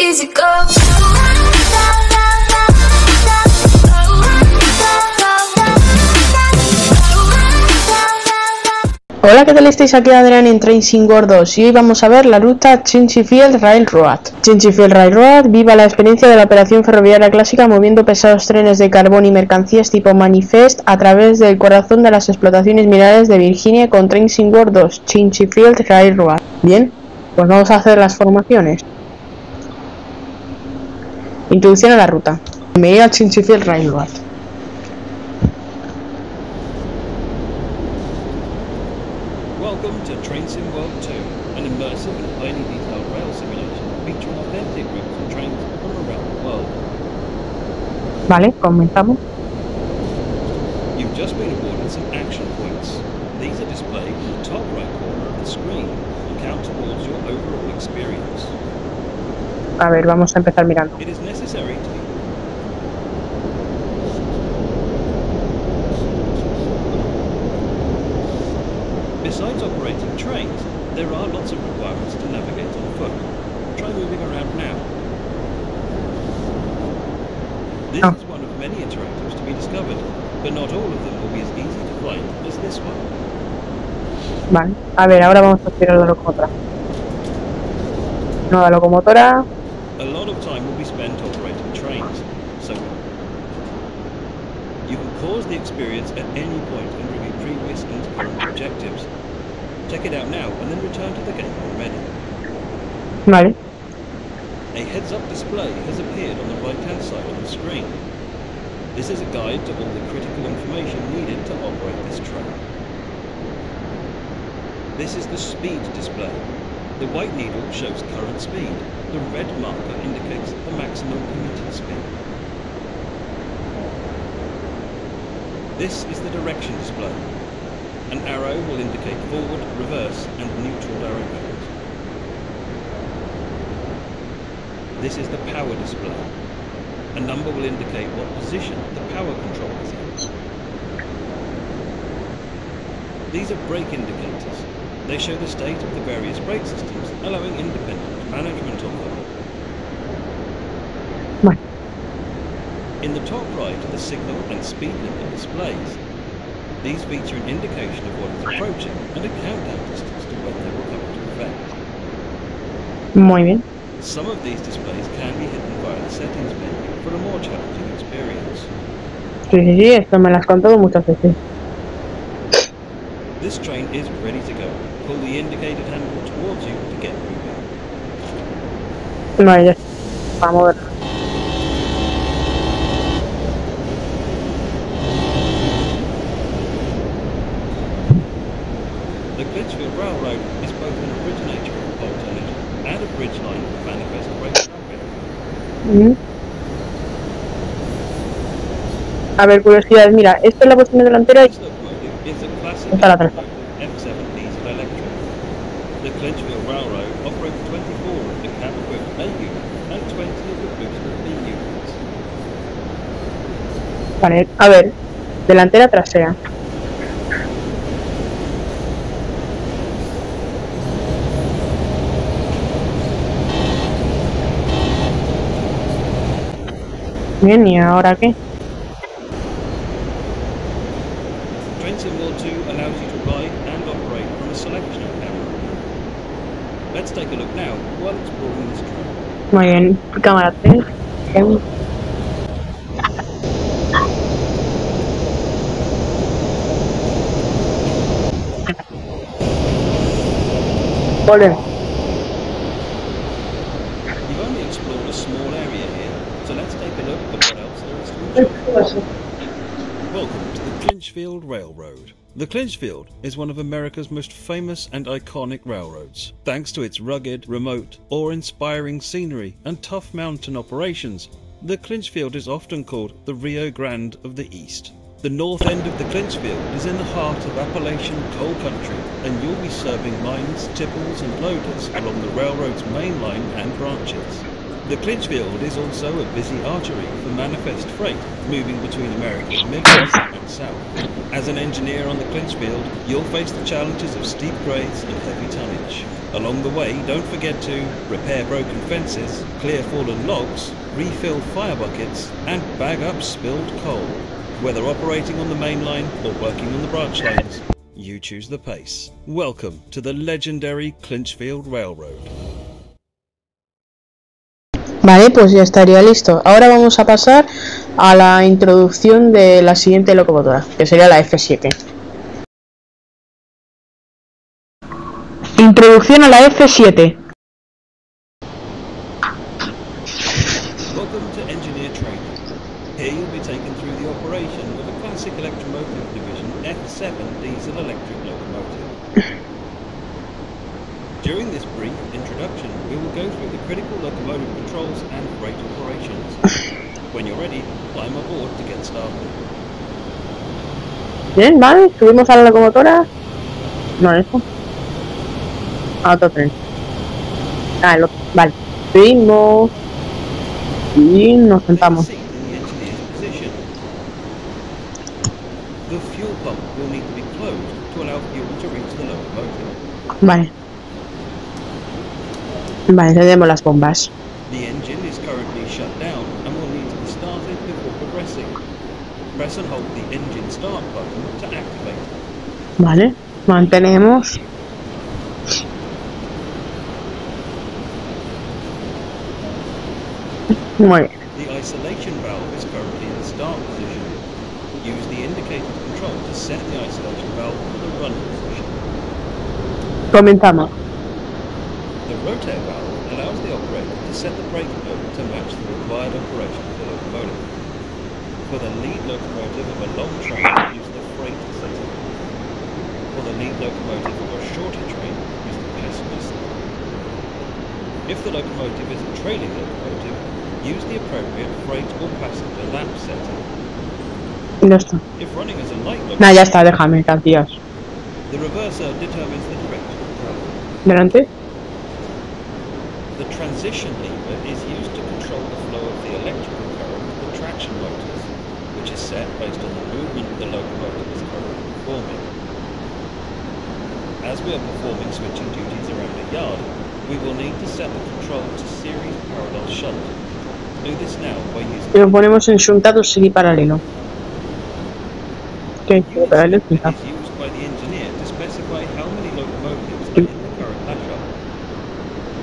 easy go. Hola, ¿qué tal estáis? Aquí Adrián en Clinchfield 2 y hoy vamos a ver la ruta Clinchfield Railroad. Clinchfield Railroad viva la experiencia de la operación ferroviaria clásica moviendo pesados trenes de carbón y mercancías tipo Manifest a través del corazón de las explotaciones mineras de Virginia con Clinchfield 2, Clinchfield Railroad. Bien, pues vamos a hacer las formaciones. Introducción a la ruta. Bienvenido a Clinchfield Railroad. Welcome to Clinchfield 2, an immersive and highly detailed rail simulation featuring authentic routes and trains from around the world. Vale, comenzamos. You've just been awarded some action points. These are displayed in the top right corner of the screen and count towards your overall experience. A ver, vamos a empezar mirando. It is necessary to Besides operating trains, there are lots of requirements to navigate on foot. Try moving around now. This is one of many interactives to be discovered, but not all of them will be as easy to find as this one. Vale, a ver, ahora vamos a tirar la locomotora. Nueva locomotora. A lot of time will be spent operating trains, so you can pause the experience at any point and review previous and current objectives. Check it out now and then return to the game when ready. Vale. A heads-up display has appeared on the right-hand side of the screen. This is a guide to all the critical information needed to operate this train. This is the speed display. The white needle shows current speed. The red marker indicates the maximum permitted speed. This is the direction display. An arrow will indicate forward, reverse and neutral directions. This is the power display. A number will indicate what position the power control is in. These are brake indicators. They show the state of the various brake systems, allowing independent management of them. In the top right are the signal and speed limit displays. These feature an indication of what is approaching and a countdown distance to when they will come into effect. Muy bien. Some of these displays can be hidden via the settings menu for a more challenging experience. Sí, esto me lo has contado muchas veces. This train is ready to go. Pull the indicated handle towards you to get moving. Vale, ya. Vamos a ver. The Clinchfield Railroad is both an originator of alternate and a bridge line for manifest freight traffic. A ver, curiosidades, mira, esta es la posición delantera y This locomotive is a classic esta la trasera. F7 diesel electric. The Clinchfield Railroad operates 24 of the cab-equipped A units and 20 of the boosted B units. Vale, a ver, delantera, trasera. Bien, ¿y ahora qué? Clinchfield 2 allows you to ride and operate from a selection of camera. Let's take a look now while exploring this train. Muy bien, cámara 3. Volvemos. You've only explored a small area here, so let's take a look at what else there is to enjoy. Welcome to the Clinchfield Railroad. The Clinchfield is one of America's most famous and iconic railroads. Thanks to its rugged, remote, awe-inspiring scenery and tough mountain operations, the Clinchfield is often called the Rio Grande of the East. The north end of the Clinchfield is in the heart of Appalachian coal country, and you'll be serving mines, tipples and loaders along the railroad's main line and branches. The Clinchfield is also a busy artery for manifest freight moving between America's Midwest and South. As an engineer on the Clinchfield, you'll face the challenges of steep grades and heavy tonnage. Along the way, don't forget to repair broken fences, clear fallen logs, refill fire buckets, and bag up spilled coal. Whether operating on the main line or working on the branch lanes, you choose the pace. Welcome to the legendary Clinchfield Railroad. Vale, pues ya estaría listo. Ahora vamos a pasar a la introducción de la siguiente locomotora, que sería la F7. Introducción a la F7. Welcome to engineer training. Here you'll be taken through the operation of a classic electromotive division F7 diesel electric locomotive. During this brief introduction, we will go through the critical locomotive controls and freight operations. When you're ready, climb aboard to get started. Bien, vale, subimos a la locomotora. No, eso. A otro tren. Ah, el otro. Vale. Subimos. Y nos sentamos. The fuel pump will need to be closed to allow fuel to reach the locomotive. Vale. Vale, encendemos las bombas. The engine is currently shut down and will need to be started before progressing. Press and hold the engine start button to activate. Vale, mantenemos. Muy bien. The isolation valve is currently in the start position. Use the indicated control to set the isolation valve to the run position. Comenzamos. The rotate valve allows the operator to set the brake mode to match the required operation of the locomotive. For the lead locomotive of a long train, use the freight setting. For the lead locomotive of a shorter train, use the passenger setting. If the locomotive is a trailing locomotive, use the appropriate freight or passenger lap setting. Ya está. If running as a light locomotive, Nah, ya está, déjame, tíos. the reverser determines the direction of travel. Delante. The transition lever is used to control the flow of the electrical current of the traction motors, which is set based on the movement the locomotive is currently performing. As we are performing switching duties around a yard, we will need to set the control to series parallel shunt. Do this now by using... Lo ponemos en shuntado semi-paralelo. ¿Qué? Paralelo, shuntado. is used by the engineer to specify how many locomotives are in the current lash-up.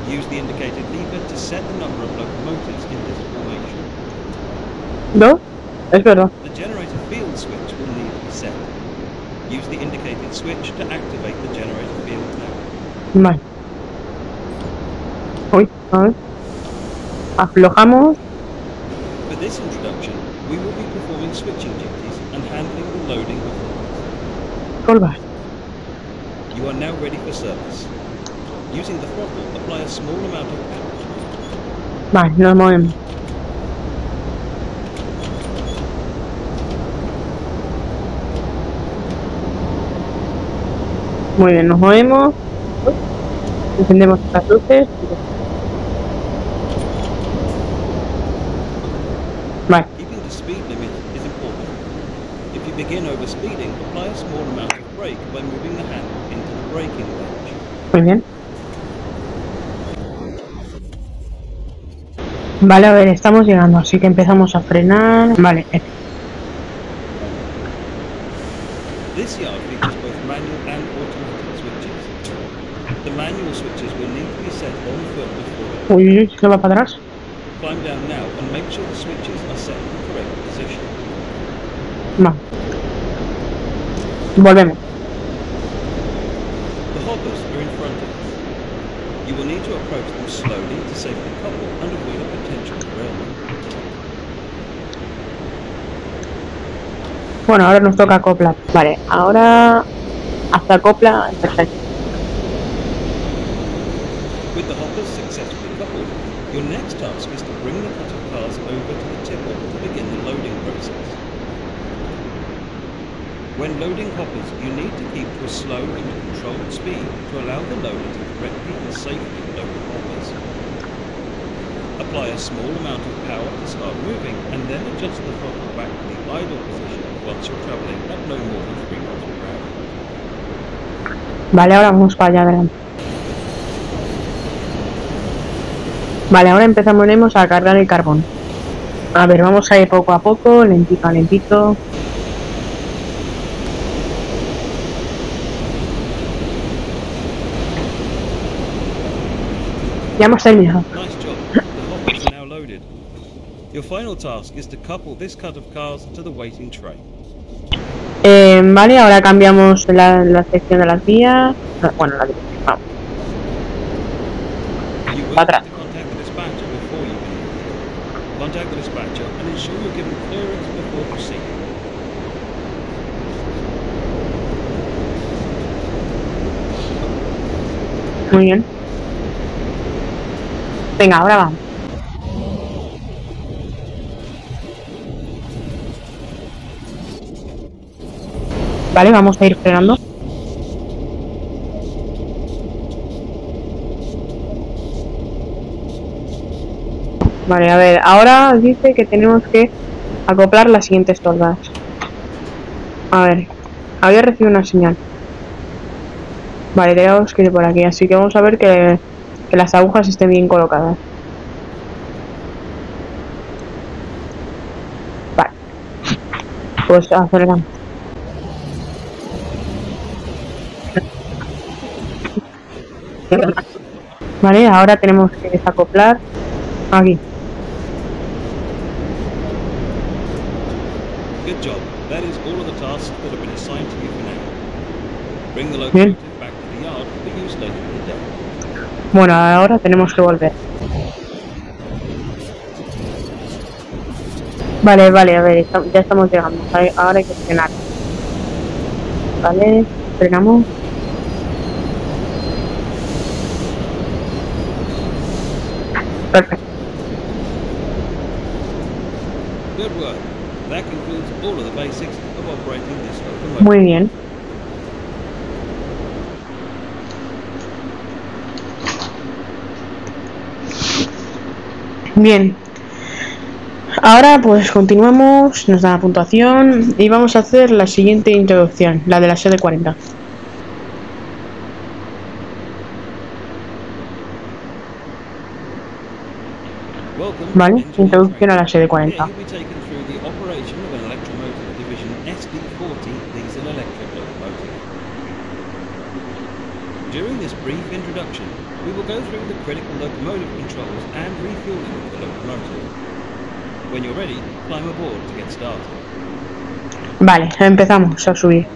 Use the indicated lever to set the number of locomotives in this formation. ¿No? Es verdad. The generator field switch will need to be set. Use the indicated switch to activate the generator field now. Vale. Uy, a ver. Aflojamos. For this introduction, we will be performing switching duties and handling the loading of hoppers. Colbas. You are now ready for service. Using the throttle, apply a small amount of power. Vale, nos movemos. Muy bien, nos movemos. Encendemos estas luces. Vale. Keeping the speed limit is important. If you begin overspeeding, apply a small amount of brake by moving the handle into the braking range. Muy bien. Vale, a ver, estamos llegando, así que empezamos a frenar. Vale. This yard features both manual and automatic switches. The manual switches will need to be set on foot before Uy, uy, uy, ¿se va para atrás? climb down now and make sure the switches are set in the correct position. Va. Volvemos. The hoppers are in front of us. You will need to approach them slowly to safely couple and avoid a potential derailment. Bueno, ahora nos toca copla. Vale, ahora hasta copla, perfecto. With the hoppers successfully coupled, your next task is to bring the cut of cars over to the tipper to begin the loading process. When loading hoppers, you need to keep to a slow and controlled speed to allow the loader to correctly and safely load the hoppers. Apply a small amount of power to start moving and then adjust the throttle back to the idle position once you're travelling at no more than 3 miles per hour. Vale, ahora vamos para allá adelante. Vale, ahora empezaremos a cargar el carbón. A ver, vamos a ir poco a poco, lentito a lentito. Ya hemos terminado. Nice job. The hoppers are now loaded. Your final task is to couple this cut of cars to the waiting train. Vale, ahora cambiamos la sección de las vías. Bueno, la dirección, vamos. You will Para have atrás. to contact the dispatcher before you leave. Contact the dispatcher and ensure you're given clearance before proceeding. Muy bien. Venga, ahora vamos. Vale, vamos a ir frenando. Vale, a ver, ahora dice que tenemos que acoplar las siguientes toldas. A ver, había recibido una señal. Vale, tenemos que ir por aquí, así que vamos a ver que las agujas estén bien colocadas. Vale, pues aceleramos. Vale, ahora tenemos que desacoplar aquí. Good job. That is all of the tasks that have been assigned to you for now. Bring the locomotive back to the yard for use later in the day. Bueno, ahora tenemos que volver. Vale, vale, a ver, ya estamos llegando. Vale, ahora hay que frenar. Vale, frenamos. Perfecto. Good work. That concludes all of the basics of operating this locomotive. Muy bien. Bien. Ahora pues continuamos, nos da la puntuación y vamos a hacer la siguiente introducción, la de la sede 40. Vale, introducción a la sede 40. Here you'll be taken through the operation of an electromotive division SD40 diesel electric locomotive. During this brief introduction, we will go through the critical locomotive controls and refueling of the locomotive. When you're ready, climb aboard to get started. Vale, empezamos a subir.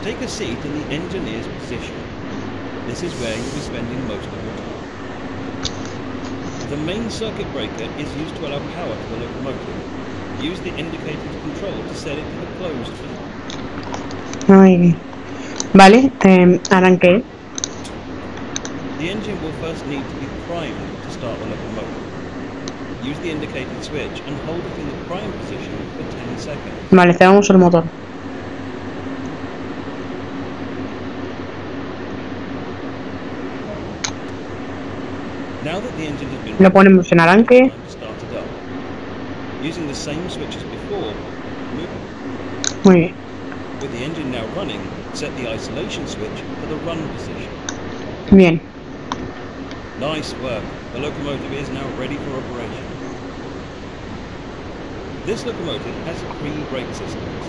Take a seat in the engineer's position. This is where you'll be spending most of your time. The main circuit breaker is used to allow power to the locomotive. Use the indicated control to set it to the closed field. Muy bien. Vale, arranqué. The engine will first need to be primed to start the locomotive. Use the indicated switch and hold it in the prime position for 10 seconds. Vale, cerramos el motor. Now that the engine has been Lo ponemos en arranque. time to start it up. Using the same switch as before, Muy bien. with the engine now running, set the isolation switch to the run position. Bien. Nice work. The locomotive is now ready for operation. This locomotive has 3 brake systems.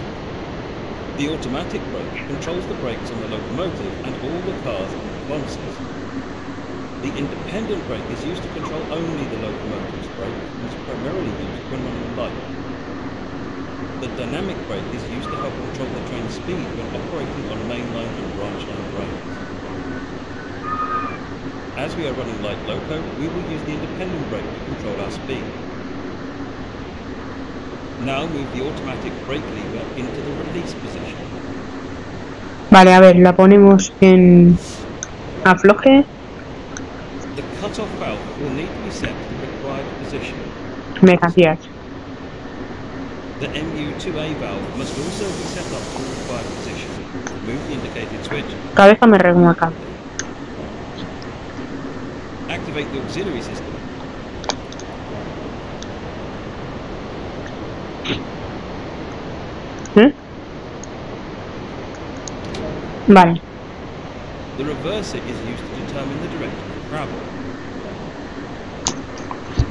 The automatic brake controls the brakes on the locomotive and all the cars and appliances. The independent brake is used to control only the locomotive's brake and is primarily used when running light. The dynamic brake is used to help control the train's speed when operating on mainline and branch line trains. As we are running light loco, we will use the independent brake to control our speed. Now move the automatic brake lever into the release position. Vale, a ver, la ponemos en afloje. The cut-off valve will need to be set to the required position. Mercancías. The MU2A valve must also be set up to the required position. Move the indicated switch. Cabeza me remolca. activate the auxiliary system. Vale. The reverser is used to determine the direction of travel.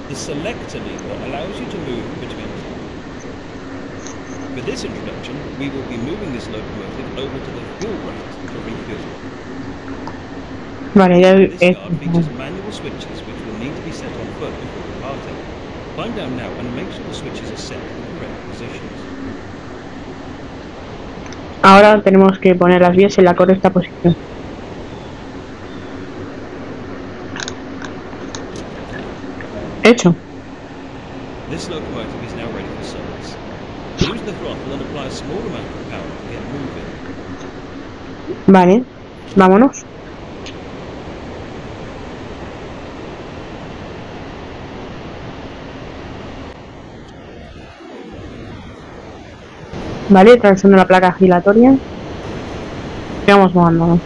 The selector lever allows you to move between. For this introduction, we will be moving this locomotive over to the fuel rack to refuel. Vale, ya This yard features manual switches which will need to be set on foot before departing. Climb down now and make sure the switches are set in the correct positions. Ahora tenemos que poner las vías en la correcta posición. Hecho. This locomotive is now ready for service. Use the throttle and apply a small amount of power to get moving. Vale, vámonos. Vale, atravesando la placa giratoria. Vamos moviéndonos.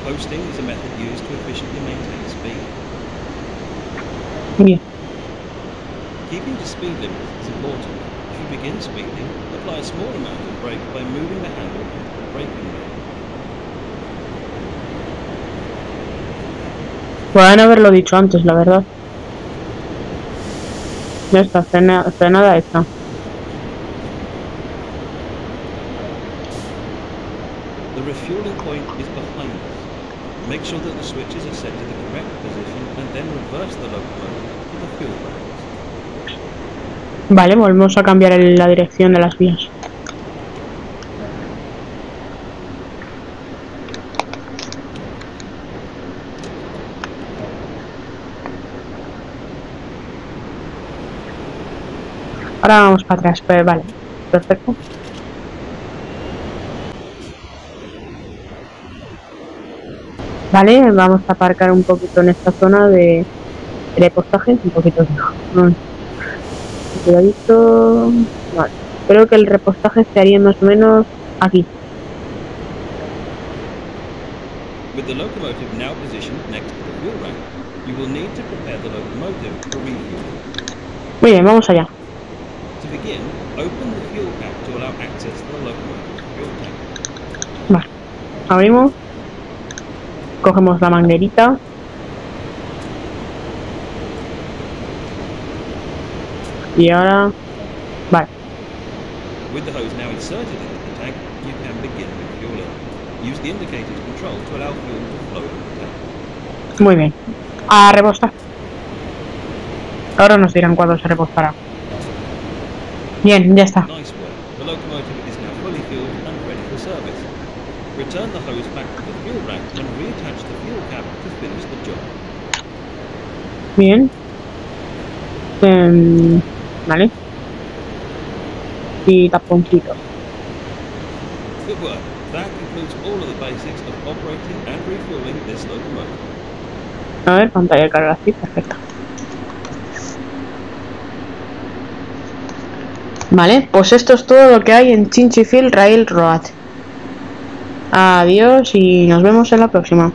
Posting is a method used to efficiently maintain speed. Bien. Keeping to speed limits is important. If you begin speeding, apply a small amount of brake by moving the handle into the braking lane. Pueden haberlo dicho antes, la verdad. Ya está, frenada hecha. The refueling point is behind us. Make sure that the switches are set to the correct position and then reverse the locomotive to the fuel racks. Vale, volvemos a cambiar la dirección de las vías. Ahora vamos para atrás, pero vale, perfecto. Vale, vamos a aparcar un poquito en esta zona de repostaje, un poquito no. Cuidadito. Vale, creo que el repostaje estaría más o menos aquí. With the locomotive now positioned next to the fuel rack, you will need to prepare the locomotive for refueling. Muy bien, vamos allá. To begin, open the fuel cap to allow access to the locomotive fuel tank. Vale, abrimos. Cogemos la manguerita. Y ahora... Vale. With the hose now inserted into the tank, you can begin refueling. Use the indicated control to allow fuel to flow into the tank. Muy bien. A repostar. Ahora nos dirán cuándo se repostará. Bien, ya está. Nice work. The locomotive is now fully fueled and ready for service. Return the hose back to the fuel rack and reattach the fuel cap to finish the job. Bien. Vale. Y taponcito. Good work. That concludes all of the basics of operating and refueling this locomotive. A ver, pantalla de carga, sí, perfecto. Vale, pues esto es todo lo que hay en Clinchfield Railroad. Adiós y nos vemos en la próxima.